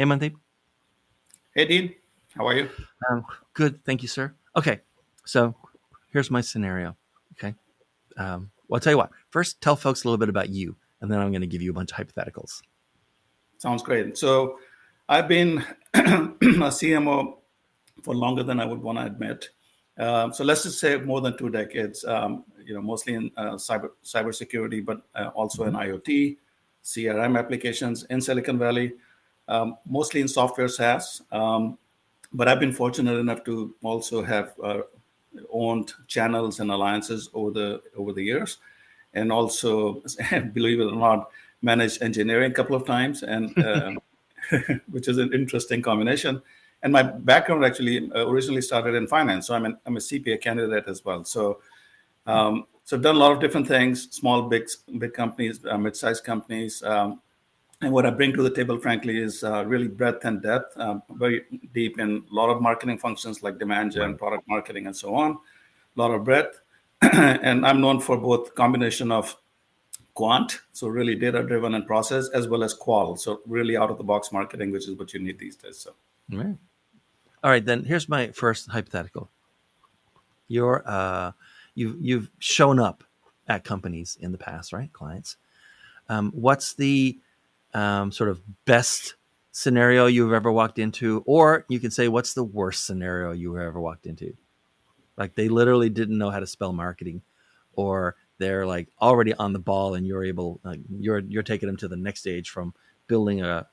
Hey, Mandeep. Hey, Dean, how are you? Um, Good. Thank you, sir. Okay. So here's my scenario. Okay. Well, I'll tell you what. First, tell folks a little bit about you, and then I'm going to give you a bunch of hypotheticals. Sounds great. So, I've been a CMO for longer than I would want to admit. So let's just say more than 2 decades. Mostly in cybersecurity, but also in Mhm. IoT, CRM applications in Silicon Valley, mostly in software SaaS. But I've been fortunate enough to also have owned channels and alliances over the years, and also, believe it or not, managed engineering a couple of times, and which is an interesting combination. And my background actually originally started in finance, so I'm a CPA candidate as well. So I've done a lot of different things: small, big companies, mid-sized companies. And what I bring to the table, frankly, is really breadth and depth, very deep in a lot of marketing functions like demand gen, Right. product marketing, and so on. A lot of breadth. And I'm known for both combination of quant, so really data driven and process, as well as qual, so really out of the box marketing, which is what you need these days. So All right. All right. Then here's my first hypothetical. You're you've shown up at companies in the past, right? Clients. What's the sort of best scenario you've ever walked into, or you can say what's the worst scenario you ever walked into? Like they literally didn't know how to spell marketing, or they're like already on the ball, and you're able, like, you're taking them to the next stage from building a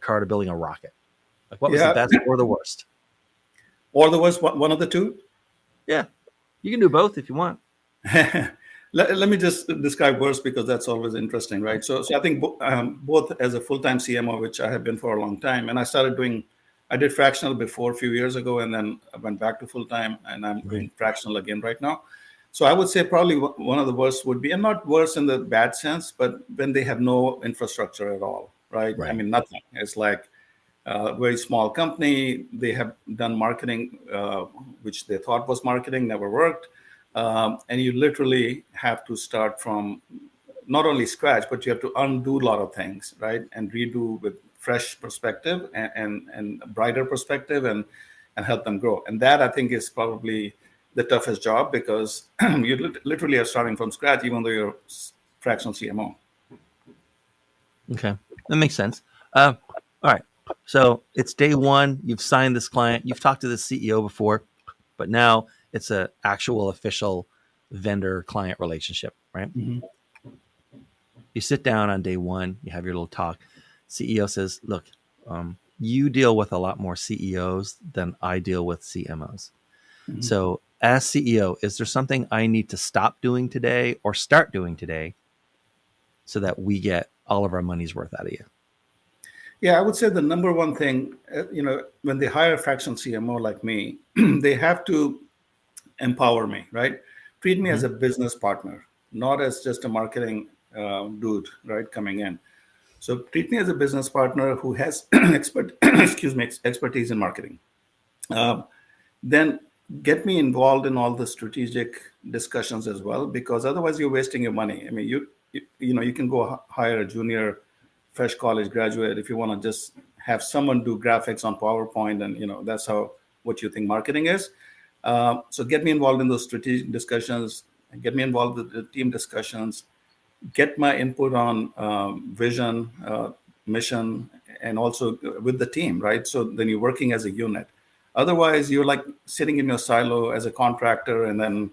car to building a rocket. Like what was the yeah, best or the worst? or there was one of the two. Yeah, you can do both if you want. Let me just describe worse because that's always interesting, right? So I think both as a full-time CMO, which I have been for a long time, and I did fractional before a few years ago, and then I went back to full-time, and I'm Right. doing fractional again right now. So I would say probably one of the worst would be, and not worse in the bad sense, but when they have no infrastructure at all, right? I Right. mean, nothing. It's like a very small company. They have done marketing, which they thought was marketing, never worked. And you literally have to start from not only scratch, but you have to undo a lot of things, right? And redo with fresh perspective and brighter perspective, and help them grow. And that I think is probably the toughest job, because you literally are starting from scratch, even though you're fractional CMO. Okay, that makes sense. All right. So it's day one. You've signed this client. You've talked to the CEO before, but now it's a actual official vendor client relationship, right? Mhm. You sit down on day one. You have your little talk. CEO says, "Look, you deal with a lot more CEOs than I deal with CMOs. Mhm. So, as CEO, is there something I need to stop doing today or start doing today so that we get all of our money's worth out of you?" Yeah, I would say the number one thing, when they hire a fractional CMO like me, they have to empower me, right? Treat me Mm-hmm. as a business partner, not as just a marketing dude, right, coming in. So treat me as a business partner who has expertise in marketing. Um, then get me involved in all the strategic discussions as well, because otherwise you're wasting your money. I mean, you can go hire a junior fresh college graduate if you want to just have someone do graphics on PowerPoint, and that's how what you think marketing is. So get me involved in those strategic discussions, get me involved with the team discussions, get my input on vision, mission, and also with the team, right? So then you're working as a unit. Otherwise, you're like sitting in your silo as a contractor, and then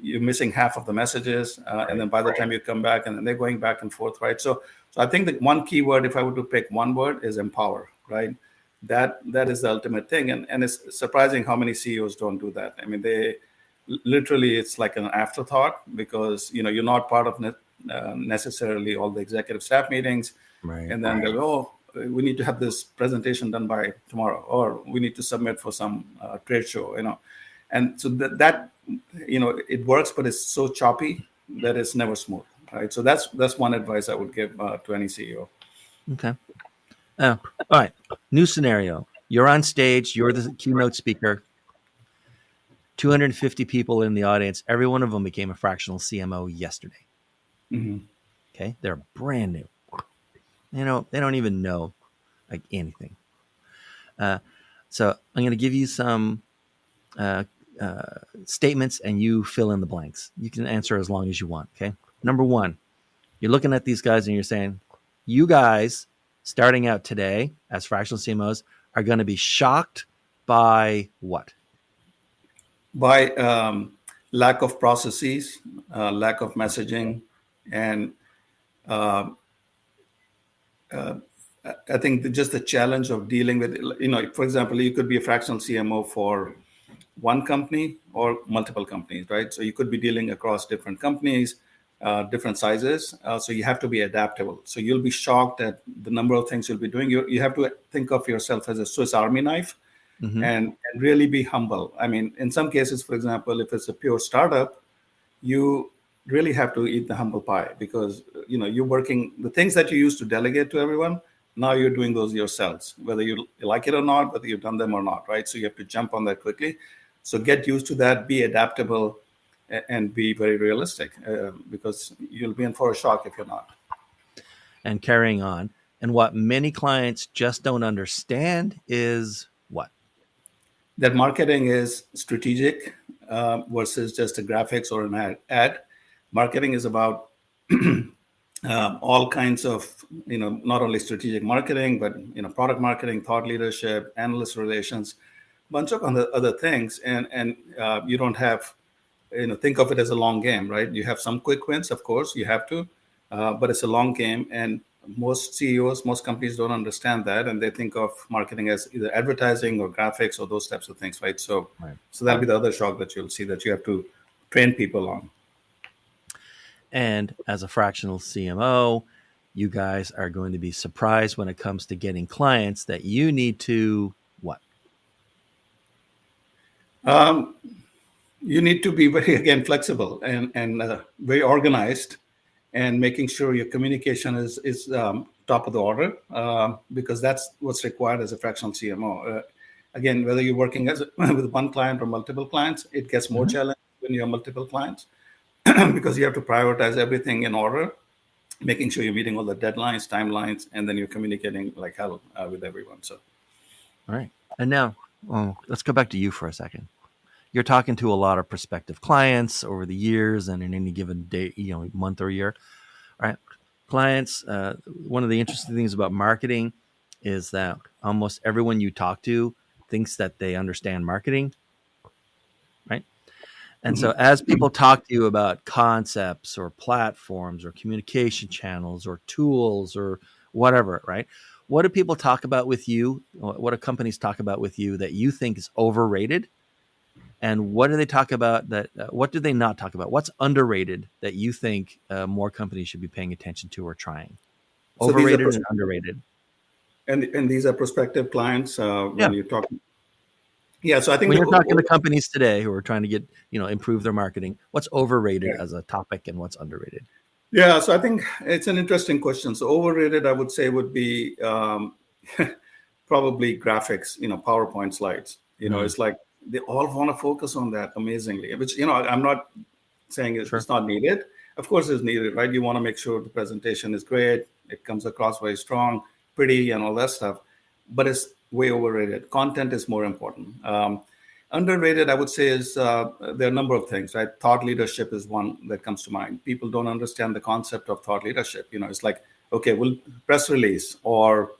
you're missing half of the messages, and Right. then by the time you come back, and then they're going back and forth, right? So I think that one key word, if I were to pick one word, is empower, right? That is the ultimate thing, and it's surprising how many CEOs don't do that. I mean, they literally, it's like an afterthought, because you're not part of necessarily all the executive staff meetings, Right. and then they'll go, oh, we need to have this presentation done by tomorrow, or we need to submit for some trade show, and so that it works, but it's so choppy that it's never smooth, right? So that's one advice I would give to any CEO. Okay. Oh, all right. New scenario. You're on stage. You're the keynote speaker. 250 people in the audience. Every one of them became a fractional CMO yesterday. Hmm. Okay. They're brand new. They don't even know like anything. Uh, so I'm going to give you some uh, statements, and you fill in the blanks. You can answer as long as you want. Okay. Number one, you're looking at these guys and you're saying, you guys starting out today as fractional CMOs are going to be shocked by what? By lack of processes, lack of messaging, and I think just the challenge of dealing with, for example, you could be a fractional CMO for one company or multiple companies, right? So you could be dealing across different companies, different sizes. So you have to be adaptable. So you'll be shocked at the number of things you'll be doing. You have to think of yourself as a Swiss Army knife, Mm-hmm. and really be humble. I mean, in some cases, for example, if it's a pure startup, you really have to eat the humble pie, because you're working the things that you used to delegate to everyone. Now you're doing those yourselves, whether you like it or not, whether you've done them or not, right? So you have to jump on that quickly. So get used to that, be adaptable, and be very realistic, because you'll be in for a shock if you're not. And carrying on. And what many clients just don't understand is what? That marketing is strategic, versus just a graphics or an ad. Marketing is about all kinds of, not only strategic marketing, but product marketing, thought leadership, analyst relations, bunch of other things. And you don't have, think of it as a long game, right? You have some quick wins, of course, you have to, but it's a long game. And most CEOs, most companies don't understand that, and they think of marketing as either advertising or graphics or those types of things, right? So, Right. so that'll be the other shock that you'll see, that you have to train people on. And as a fractional CMO, you guys are going to be surprised when it comes to getting clients that you need to what? Um, you need to be very, again, flexible and very organized, and making sure your communication is top of the order, because that's what's required as a fractional CMO. Again, whether you're working as with one client or multiple clients, it gets more Mm-hmm. challenging when you have multiple clients, because you have to prioritize everything in order, making sure you're meeting all the deadlines, timelines, and then you're communicating like hell with everyone. So All right. And now, let's go back to you for a second. You're talking to a lot of prospective clients over the years and in any given day, month or year. All right. Clients, one of the interesting things about marketing is that almost everyone you talk to thinks that they understand marketing, right? And so, mhm. as people talk to you about concepts or platforms or communication channels or tools or whatever, right? What do people talk about with you? What do companies talk about with you that you think is overrated? And what do they talk about that? What do they not talk about? What's underrated that you think more companies should be paying attention to or trying? So these are Overrated and underrated. and these are prospective clients, Yeah. when you talk. Yeah, so I think When you're talking to companies today who are trying to get, improve their marketing, what's overrated as a topic and what's underrated? yeah, so I think it's an interesting question. So overrated, I would say, would be probably graphics, PowerPoint slides. Mm, It's like they all want to focus on that amazingly, which, I'm not saying sure. it's not needed. Of course, it's needed, right? You want to make sure the presentation is great, it comes across very strong, pretty, and all that stuff. But it's way overrated. Content is more important. Underrated, I would say, is there are a number of things, right? Thought leadership is one that comes to mind. People don't understand the concept of thought leadership. It's like, okay, we'll press release, or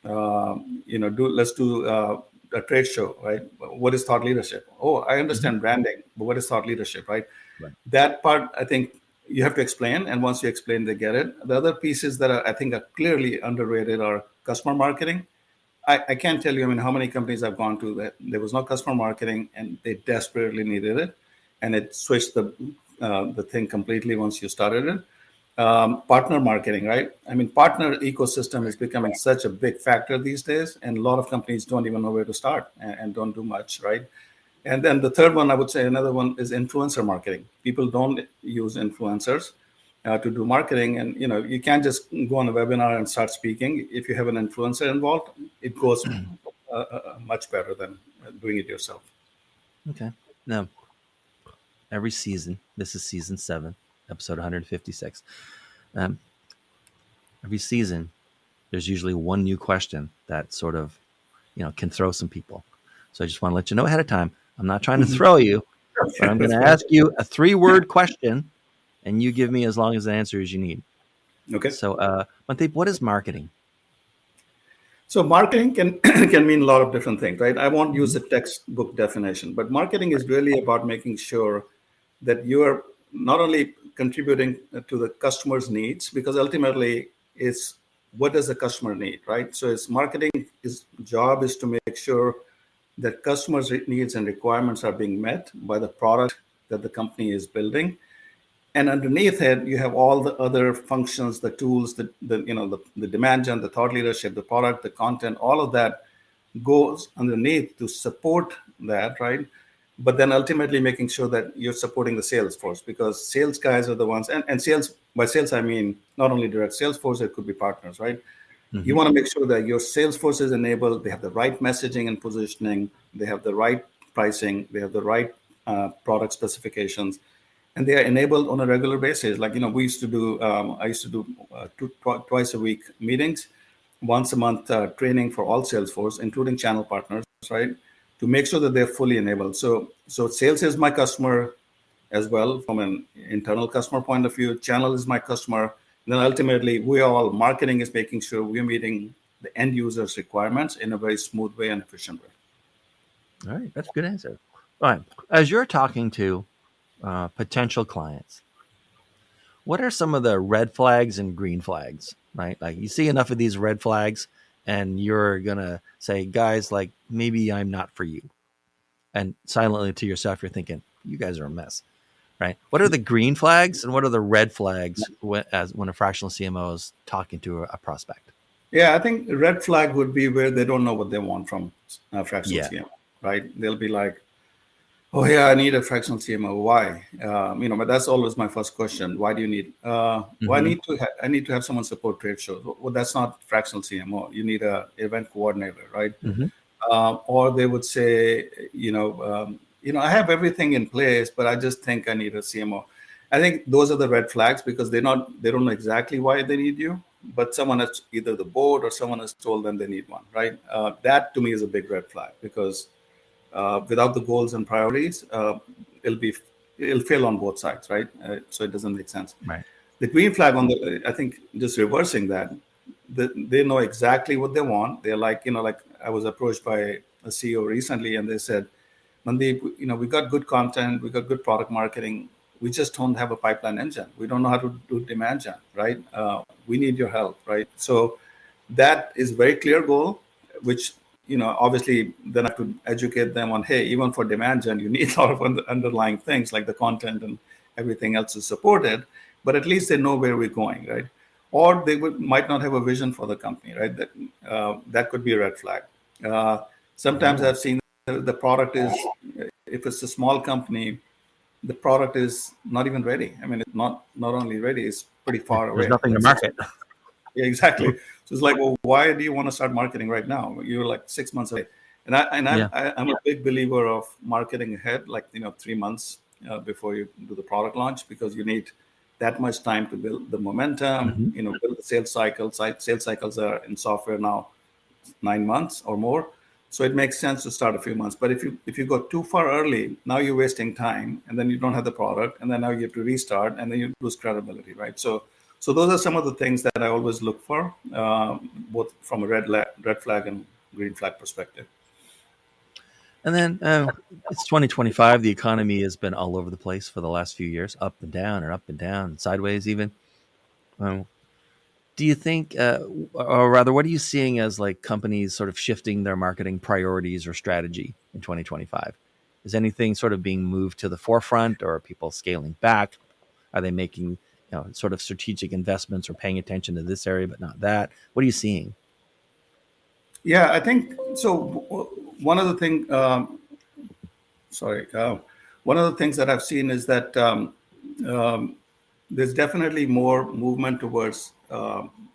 do let's do a trade show, right? What is thought leadership? Oh, I Hmm. understand branding, but what is thought leadership, right? Right. That part, I think you have to explain, and once you explain, they get it. The other pieces that I think are clearly underrated are customer marketing. I can't tell you, I mean, how many companies I've gone to that there was no customer marketing and they desperately needed it, and it switched the thing completely once you started it. Partner marketing, right? I mean, partner ecosystem is becoming such a big factor these days, and a lot of companies don't even know where to start, and don't do much, right? And then the third one, I would say, another one is influencer marketing. People don't use influencers to do marketing, and you can't just go on a webinar and start speaking. If you have an influencer involved, it goes much better than doing it yourself. Okay. Now, every season, this is season 7, episode 156. Um, every season, there's usually one new question that sort of, can throw some people. So I just want to let you know ahead of time. I'm not trying to Mhm. throw you, but I'm going That's to fine. ask you a 3-word question, and you give me as long as the answer as you need. Okay. So, Mandeep, what is marketing? So marketing can can mean a lot of different things, right? I won't use Mhm. the textbook definition, but marketing is really about making sure that you are not only contributing to the customer's needs, because ultimately it's what does the customer need, right? So it's marketing is job is to make sure that customers' needs and requirements are being met by the product that the company is building, and underneath it you have all the other functions, the tools, the demand gen, the thought leadership, the product, the content, all of that goes underneath to support that, right? But then ultimately making sure that you're supporting the sales force, because sales guys are the ones, and sales, by sales I mean not only direct sales force, it could be partners, right? You Mhm. want to make sure that your sales force is enabled, they have the right messaging and positioning, they have the right pricing, they have the right product specifications, and they are enabled on a regular basis. Like, we used to do, I used to do twice a week meetings, once a month training for all Salesforce, including channel partners, right? To make sure that they're fully enabled. So sales is my customer as well from an internal customer point of view. Channel is my customer. And then ultimately, we all marketing is making sure we're meeting the end user's requirements in a very smooth way and efficient way. All right, that's a good answer. All right, as you're talking to potential clients, what are some of the red flags and green flags? Right, like you see enough of these red flags, and you're gonna say, guys, like maybe I'm not for you. And silently to yourself, you're thinking, you guys are a mess. Right? What are the green flags and what are the red flags when a fractional CMO is talking to a prospect? Yeah, I think red flag would be where they don't know what they want from fractional Yeah. CMO, right? They'll be like, oh yeah, I need a fractional CMO. Why? But that's always my first question. Why do you need? Well, Mm-hmm. I need to have someone support trade shows. Well, that's not fractional CMO. You need a event coordinator, right? Mm-hmm. Or they would say, I have everything in place, but I just think I need a CMO. I think those are the red flags because they don't know exactly why they need you, but someone has either the board or someone has told them they need one, right? That to me is a big red flag because without the goals and priorities, it'll be it'll fail on both sides, right? So it doesn't make sense. Right. The green flag on I think just reversing that, they know exactly what they want. They're like, like I was approached by a CEO recently, and they said, Mandeep, we got good content, we got good product marketing. We just don't have a pipeline engine. We don't know how to do demand gen, right? We need your help, right? So that is very clear goal, which obviously then I have to educate them on, hey, even for demand gen, you need a lot of underlying things like the content and everything else is supported, but at least they know where we're going, right? Or they might not have a vision for the company, right? That could be a red flag. Uh, Sometimes Oh, I've seen the product is, if it's a small company, the product is not even ready. I mean, it's not only ready, it's pretty far there's away, nothing to like 6 market. months. Yeah, exactly. So it's like, well, why do you want to start marketing right now? You're like 6 months away. Yeah. I'm a big believer of marketing ahead, like 3 months before you do the product launch, because you need that much time to build the momentum. Mm-hmm. Build the sales cycles. Sales cycles are in software now 9 months or more. So it makes sense to start a few months. But if you go too far early, now you're wasting time, and then you don't have the product, and then now you have to restart, and then you lose credibility, right? So those are some of the things that I always look for, both from a red flag and green flag perspective. And then it's 2025. The economy has been all over the place for the last few years, up and down, and up and down, and sideways even. Um, do you think, or rather, what are you seeing as like companies sort of shifting their marketing priorities or strategy in 2025? Is anything sort of being moved to the forefront, or are people scaling back? Are they making, sort of strategic investments or paying attention to this area but not that? What are you seeing? Yeah, I think so. One of the thing, sorry, one of the things that I've seen is that there's definitely more movement towards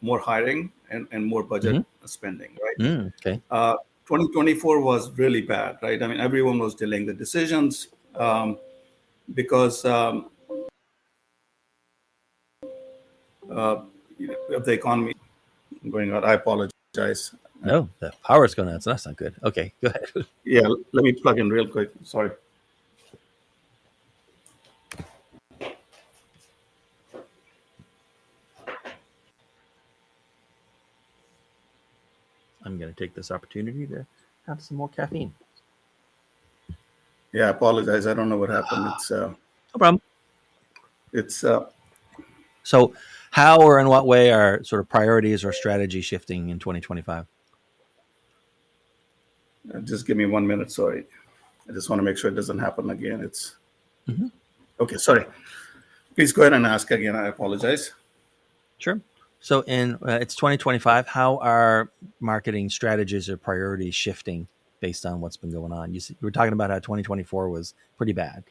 more hiring and more Mm-hmm. budget spending, right? Okay. 2024 was really bad, right? I mean, everyone was delaying the decisions because of the economy. going out. I apologize. No, the power's going out, so that's not good. Okay, go ahead. Yeah, let me plug in real quick. Sorry. I'm going to take this opportunity to have some more caffeine. Yeah, I apologize. I don't know what happened. No problem. It's So, how or in what way are sort of priorities or strategy shifting in 2025? Just give me 1 minute. Sorry, I just want to make sure it doesn't happen again. It's Mm-hmm. okay. Sorry. Please go ahead and ask again. I apologize. Sure. So, in it's 2025. How are marketing strategies or priorities shifting based on what's been going on? You were talking about how 2024 was pretty bad.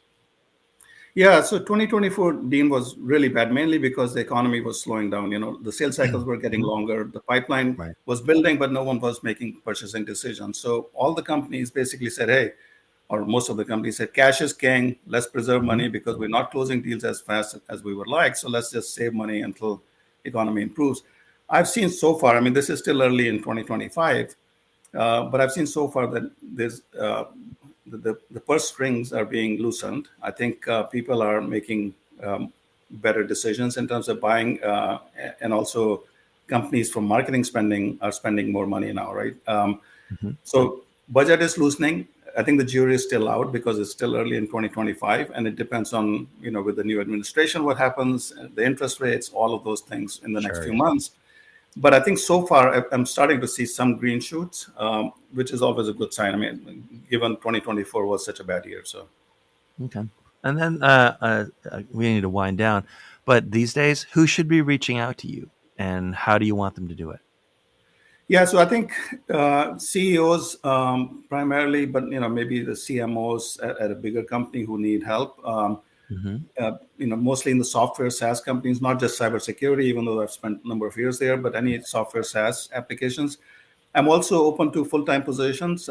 Yeah, so 2024, Dean, was really bad, mainly because the economy was slowing down. The sales cycles were getting Mhm. longer. The pipeline Right. was building, but no one was making purchasing decisions. So all the companies basically said, hey, or most of the companies said, cash is king. Let's preserve Hmm. money because we're not closing deals as fast as we would like. So let's just save money until economy improves. I've seen so far, I mean, this is still early in 2025, but I've seen so far that the purse strings are being loosened. I think people are making better decisions in terms of buying, and also companies from marketing spending are spending more money now, right? Hmm. So budget is loosening. I think the jury is still out because it's still early in 2025, and it depends on with the new administration what happens, the interest rates, all of those things in the next Sure. few Yeah. months. But I think so far I'm starting to see some green shoots, which is always a good sign. I mean, given 2024 was such a bad year, so Okay. And then we need to wind down. But these days, who should be reaching out to you, and how do you want them to do it? yeah. So I think CEOs primarily, but maybe the CMOs at a bigger company who need help. Hmm. Mostly in the software SaaS companies, not just cybersecurity, even though I've spent a number of years there, but any software SaaS applications. I'm also open to full-time positions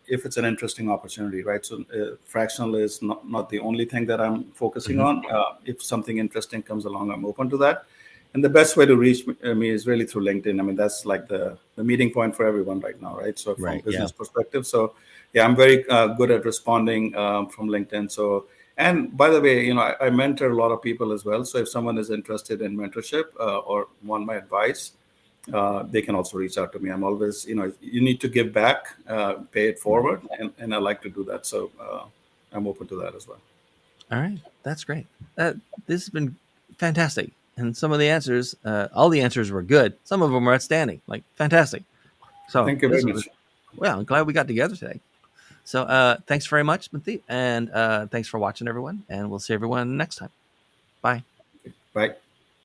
if it's an interesting opportunity, right? So fractional is not the only thing that I'm focusing Hmm. on. If something interesting comes along, I'm open to that. And the best way to reach me is really through LinkedIn. I mean, that's like the meeting point for everyone right now, right? So from Right. business Yeah. perspective, so yeah, I'm very good at responding from LinkedIn. So, and by the way, I mentor a lot of people as well. So if someone is interested in mentorship or want my advice, they can also reach out to me. I'm always, you need to give back, pay it Right. forward, and I like to do that. So I'm open to that as well. All right. That's great. This has been fantastic. And some of the answers, all the answers were good. Some of them were outstanding, like fantastic. So Thank you very this was, much. well, I'm glad we got together today. So thanks very much, Mandeep. And thanks for watching, everyone. And we'll see everyone next time. Bye. Bye.